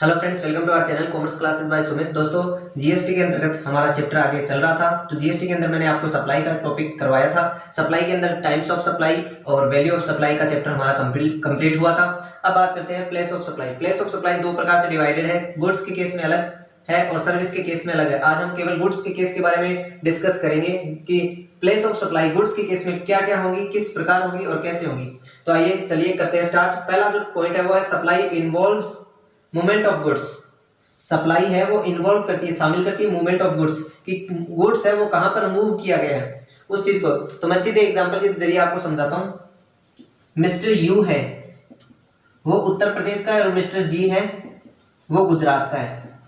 Hello friends, welcome to our channel commerce classes by Sumit. दोस्तों, GST के अंतर्गत हमारा चैप्टर आगे चल रहा था। तो जीएसटी के अंदर मैंने आपको सप्लाई का टॉपिक करवाया था। सप्लाई के अंदर टाइप्स ऑफ सप्लाई और वैल्यू ऑफ सप्लाई का चैप्टर हमारा कंप्लीट हुआ था। अब बात करते हैं place of supply. Place of supply दो प्रकार से डिवाइडेड है, गुड्स के केस में अलग है और सर्विस के केस में अलग है। आज हम केवल गुड्स के केस के बारे में डिस्कस करेंगे कि प्लेस ऑफ सप्लाई गुड्स के केस में क्या क्या होगी, किस प्रकार होगी और कैसे होगी। तो आइए चलिए करते हैं स्टार्ट। पहला जो पॉइंट है वो है supply involves movement of goods. Supply है वो इन्वॉल्व करती है, शामिल करती है मूवमेंट ऑफ गुड्स कि गुड्स है वो कहां पर मूव किया गया है उस चीज को। तो मैं सीधे एग्जांपल के जरिए आपको समझाता हूं। मिस्टर यू है वो उत्तर प्रदेश का है और मिस्टर जी है वो गुजरात का है।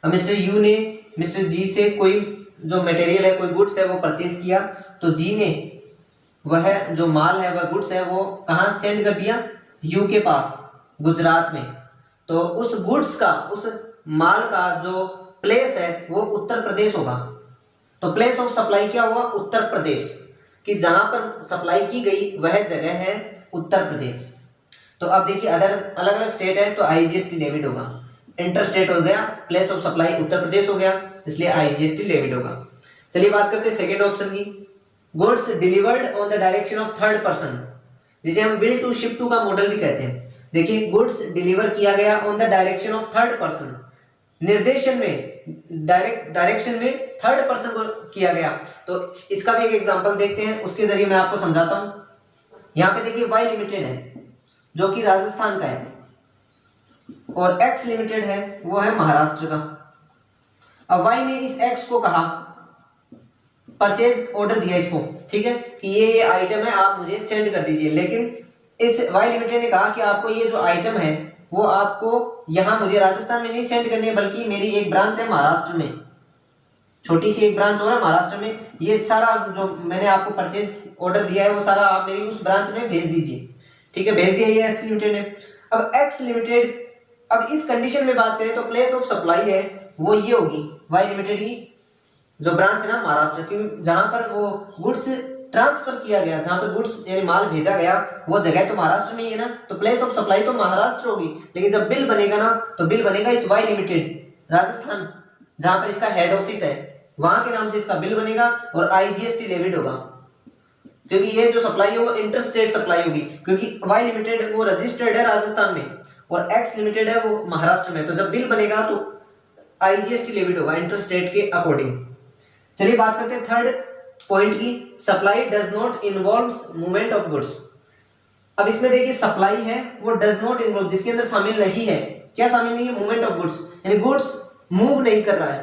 अब मिस्टर यू ने मिस्टर जी से कोई जो मटेरियल है, कोई गुड्स है वो परचेज किया, तो जी ने वह जो माल है वह गुड्स है वो कहां सेंड कर दिया, यू के पास गुजरात में। तो उस गुड्स का, उस माल का जो प्लेस है वो उत्तर प्रदेश होगा। तो प्लेस ऑफ सप्लाई क्या हुआ, उत्तर प्रदेश, कि जहां पर सप्लाई की गई वह जगह है उत्तर प्रदेश। तो अब देखिए अदर अलग अलग स्टेट है तो आईजीएसटी लेविड होगा। इंटर स्टेट हो गया, place of supply Uttar Pradesh हो गया, इसलिए आईजीएसटी लेविड होगा। चलिए बात करते हैं सेकेंड ऑप्शन की, goods delivered on the direction of third person, जिसे हम बिल टू शिप टू का मॉडल भी कहते हैं। देखिए गुड्स डिलीवर किया गया on the direction of third person, निर्देशन में, डायरेक्शन में थर्ड पर्सन को किया गया। तो इसका भी एक एग्जांपल देखते हैं, उसके जरिए मैं आपको समझाता हूं। यहां पे देखिए वाई लिमिटेड है जो कि राजस्थान का है और एक्स लिमिटेड है वो है महाराष्ट्र का। अब वाई ने इस एक्स को कहा, परचेज ऑर्डर दिया इसको, ठीक है, कि ये आइटम है आप मुझे सेंड कर दीजिए। लेकिन इस वाई लिमिटेड ने कहा कि आपको ये जो आइटम है वो आपको यहां मुझे राजस्थान में नहीं सेंड करनी है, बल्कि मेरी एक ब्रांच है महाराष्ट्र में, छोटी सी एक ब्रांच हो रहा है महाराष्ट्र में। ये सारा जो मैंने आपको परचेज ऑर्डर दिया है वो सारा आप मेरी उस ब्रांच में भेज दीजिए, ठीक है, भेज दिया ये एक्स लिमिटेड ने। अब एक्स लिमिटेड, अब इस कंडीशन में बात करें तो प्लेस ऑफ सप्लाई है वो ये होगी वाई लिमिटेड की जो ब्रांच है ना महाराष्ट्र की, जहां पर वो गुड्स ट्रांसफर किया गया, जहां पर गुड्स यानी माल भेजा गया वो जगह तो महाराष्ट्र में ही है ना, तो प्लेस ऑफ सप्लाई तो महाराष्ट्र होगी। लेकिन जब बिल बनेगा ना तो बिल बनेगा इस वाई लिमिटेड राजस्थान, जहां पर इसका हेड ऑफिस है, वहां के नाम से इसका बिल बनेगा और आईजीएसटी लेविड होगा, क्योंकि ये जो सप्लाई है वो इंटर स्टेट सप्लाई होगी, क्योंकि वाई लिमिटेड वो रजिस्टर्ड है राजस्थान में और एक्स लिमिटेड है वो महाराष्ट्र में। तो जब बिल बनेगा तो आईजीएसटी लेविड होगा इंटर स्टेट के अकॉर्डिंग। चलिए बात करते हैं थर्ड पॉइंट की, supply does not involves movement of goods. अब इसमें देखिए सप्लाई है वो डज नॉट इन्वॉल्व, जिसके अंदर शामिल नहीं है, क्या शामिल नहीं है, मूवमेंट ऑफ गुड्स, यानी गुड्स मूव नहीं कर रहा है,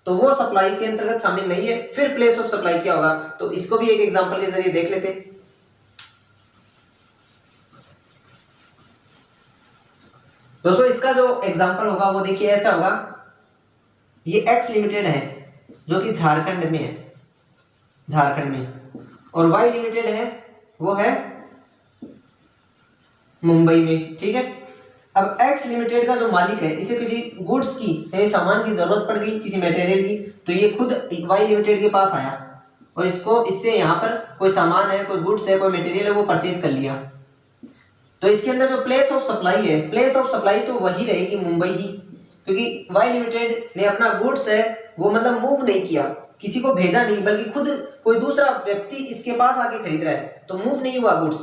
तो वो सप्लाई के अंतर्गत शामिल नहीं है। फिर प्लेस ऑफ सप्लाई क्या होगा, तो इसको भी एक एग्जांपल के जरिए देख लेते हैं। दोस्तों इसका जो एग्जांपल होगा वो देखिए ऐसा होगा, ये एक्स लिमिटेड है जो कि झारखंड में है, झारखंड में, और वाई लिमिटेड है वो है मुंबई में, ठीक है। अब एक्स लिमिटेड का जो मालिक है, इसे किसी गुड्स की यानी सामान की जरूरत पड़ गई, किसी मटेरियल की, तो ये खुद वाई लिमिटेड के पास आया और इससे यहाँ पर कोई सामान है, कोई गुड्स है, कोई मटेरियल है वो परचेज कर लिया। तो इसके अंदर जो प्लेस ऑफ सप्लाई है, प्लेस ऑफ सप्लाई तो वही रहेगी मुंबई ही, क्योंकि वाई लिमिटेड ने अपना गुड्स है वो मतलब मूव नहीं किया, किसी को भेजा नहीं, बल्कि खुद कोई दूसरा व्यक्ति इसके पास आके खरीद रहा है, तो मूव नहीं हुआ goods,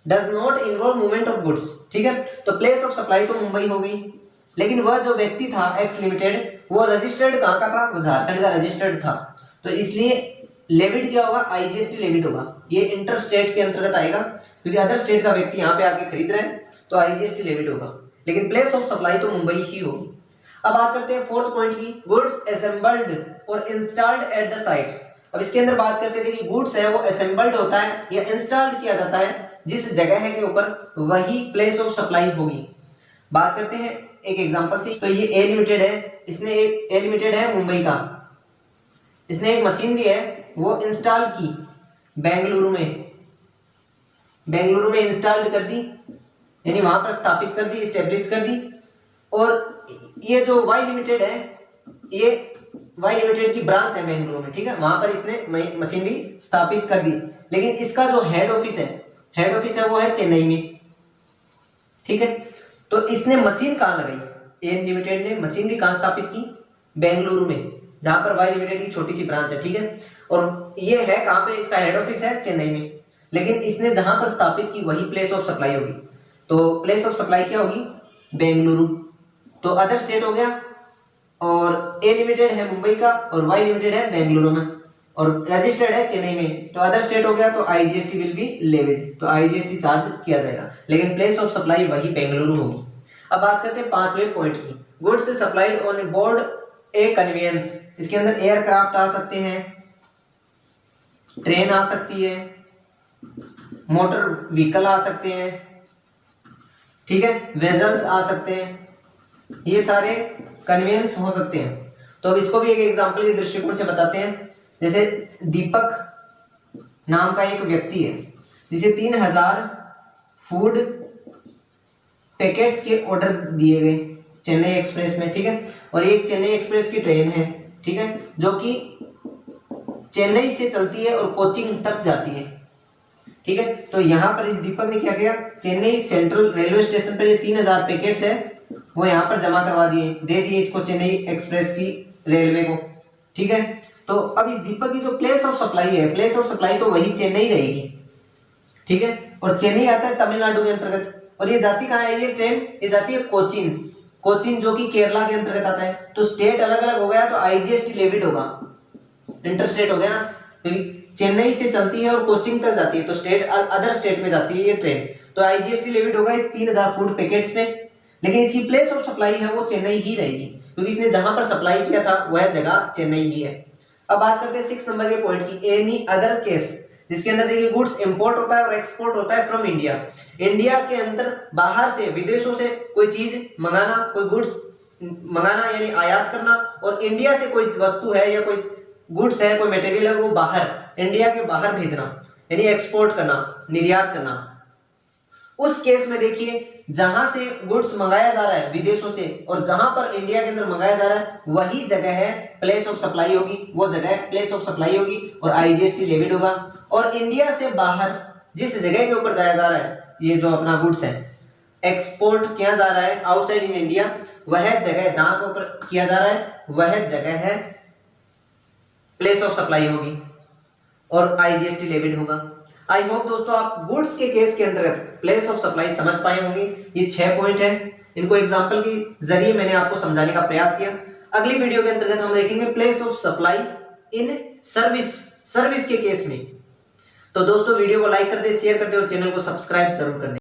does not involve movement of goods, ठीक है। तो प्लेस ऑफ सप्लाई तो मुंबई हो गई, लेकिन वह जो व्यक्ति था एक्स लिमिटेड वो रजिस्टर्ड कहाँ का था, वो झारखंड का रजिस्टर्ड था, तो इसलिए लेविड क्या होगा, आईजीएसटी लेविड होगा। ये इंटर स्टेट के अंतर्गत आएगा, क्योंकि अदर स्टेट का व्यक्ति यहाँ पे आके खरीद रहा है तो आईजीएसटी लेविड होगा, लेकिन प्लेस ऑफ सप्लाई तो मुंबई ही होगी। अब बात करते हैं फोर्थ पॉइंट की, गुड्स असेंबल्ड और इंस्टॉल्ड एट द साइट। अब इसके अंदर बात करते थे कि गुड्स है वो असेंबल्ड होता है या इंस्टॉल्ड किया जाता है जिस जगह है के ऊपर, वही प्लेस ऑफ सप्लाई होगी। बात करते हैं एक एग्जांपल से, तो ये ए लिमिटेड है, इसने एक ए लिमिटेड है मुंबई का, इसने एक मशीनरी है वो इंस्टॉल की बेंगलुरु में, बेंगलुरु में इंस्टॉल्ड कर दी, यानी वहां पर स्थापित कर दी, इस्टेब्लिश कर दी। और ये जो वाई लिमिटेड है, ये वाई लिमिटेड की ब्रांच है बेंगलुरु में, ठीक है, वहां पर इसने मशीनरी स्थापित कर दी, लेकिन इसका जो हेड ऑफिस है वो है चेन्नई में, ठीक है। तो इसने मशीन कहां लगाई, ए लिमिटेड ने मशीनरी कहाँ स्थापित की? बेंगलुरु में, जहां पर वाई लिमिटेड की छोटी सी ब्रांच है, ठीक है। और ये है कहाँ पे, इसका हेड ऑफिस है चेन्नई में, लेकिन इसने जहां पर स्थापित की वही प्लेस ऑफ सप्लाई होगी। तो प्लेस ऑफ सप्लाई क्या होगी? बेंगलुरु। तो अदर स्टेट हो गया, और ए लिमिटेड है मुंबई का और वाई लिमिटेड है बेंगलुरु में, और रजिस्टर्ड है चेन्नई में। तो अदर स्टेट हो गया, तो आईजीएसटी विल बी लेविड, तो आईजीएसटी चार्ज किया जाएगा, लेकिन प्लेस ऑफ सप्लाई वही बेंगलुरु होगी। अब बात करते हैं 5वें पॉइंट की, goods supplied on board a conveyance. इसके अंदर एयरक्राफ्ट आ सकते हैं, ट्रेन आ सकती है, मोटर व्हीकल आ सकते हैं, ठीक है, वेजल्स आ सकते हैं, ये सारे कन्वेंस हो सकते हैं। तो अब इसको भी एक एग्जांपल के दृष्टिकोण से बताते हैं। जैसे दीपक नाम का एक व्यक्ति है जिसे 3000 फूड पैकेट्स के ऑर्डर दिए गए चेन्नई एक्सप्रेस में, ठीक है, और एक चेन्नई एक्सप्रेस की ट्रेन है, ठीक है, जो कि चेन्नई से चलती है और कोचिंग तक जाती है, ठीक है। तो यहाँ पर इस दीपक ने क्या किया, चेन्नई सेंट्रल रेलवे स्टेशन पर ये 3000 पैकेट्स है वो यहाँ पर जमा करवा दिए, दे दिए इसको चेन्नई एक्सप्रेस की रेलवे को, ठीक है। तो अब इस दीपक की जो प्लेस ऑफ सप्लाई है, प्लेस ऑफ सप्लाई तो वही चेन्नई रहेगी, ठीक है, और चेन्नई आता है तमिलनाडु के अंतर्गत, और ये जाती कहाँ है, ये ट्रेन ये जाती है कोचिन, कोचिन जो कि केरला के अंतर्गत आता है। तो स्टेट अलग अलग हो गया तो आईजीएसटी लेविड होगा, इंटरस्टेट हो गया ना, क्योंकि चेन्नई से चलती है और कोचिंग तक जाती है, तो स्टेट अदर स्टेट में जाती है ये ट्रेन, तो आईजीएसटी लेविड होगा इस 3000 फूड पैकेट्स में, लेकिन इसकी प्लेस ऑफ सप्लाई है वो चेन्नई ही रहेगी, क्योंकि इसने जहां पर सप्लाई किया था वह जगह चेन्नई ही है। अब बात करते हैं 6 नंबर के पॉइंट की, एनी अदर केस, जिसके अंदर देखिए गुड्स इंपोर्ट होता है और एक्सपोर्ट होता है फ्रॉम इंडिया। इंडिया के अंदर बाहर से विदेशों से कोई चीज मंगाना, कोई गुड्स मंगाना यानी आयात करना, और इंडिया से कोई वस्तु है या कोई गुड्स है, कोई मटेरियल है, वो बाहर इंडिया के बाहर भेजना यानी एक्सपोर्ट करना, निर्यात करना। उस केस में देखिए जहां से गुड्स मंगाया जा रहा है विदेशों से और जहां पर इंडिया के अंदर मंगाया जा रहा है वही जगह है प्लेस ऑफ सप्लाई होगी, वो जगह प्लेस ऑफ सप्लाई होगी और आईजीएसटी लेविड होगा। और इंडिया से बाहर जिस जगह के ऊपर जाया जा रहा है ये जो अपना गुड्स है एक्सपोर्ट किया जा रहा है आउटसाइड इन इंडिया, वह जगह जहां के ऊपर किया जा रहा है वह जगह है प्लेस ऑफ सप्लाई होगी और आईजीएसटी लेविड होगा। आई होप दोस्तों आप गुड्स के केस के अंतर्गत प्लेस ऑफ सप्लाई समझ पाए होंगे। ये 6 पॉइंट है, इनको एग्जांपल के जरिए मैंने आपको समझाने का प्रयास किया। अगली वीडियो के अंतर्गत हम देखेंगे place of supply in service के केस में। तो दोस्तों वीडियो को लाइक कर दे, शेयर कर दे और चैनल को सब्सक्राइब जरूर कर दे।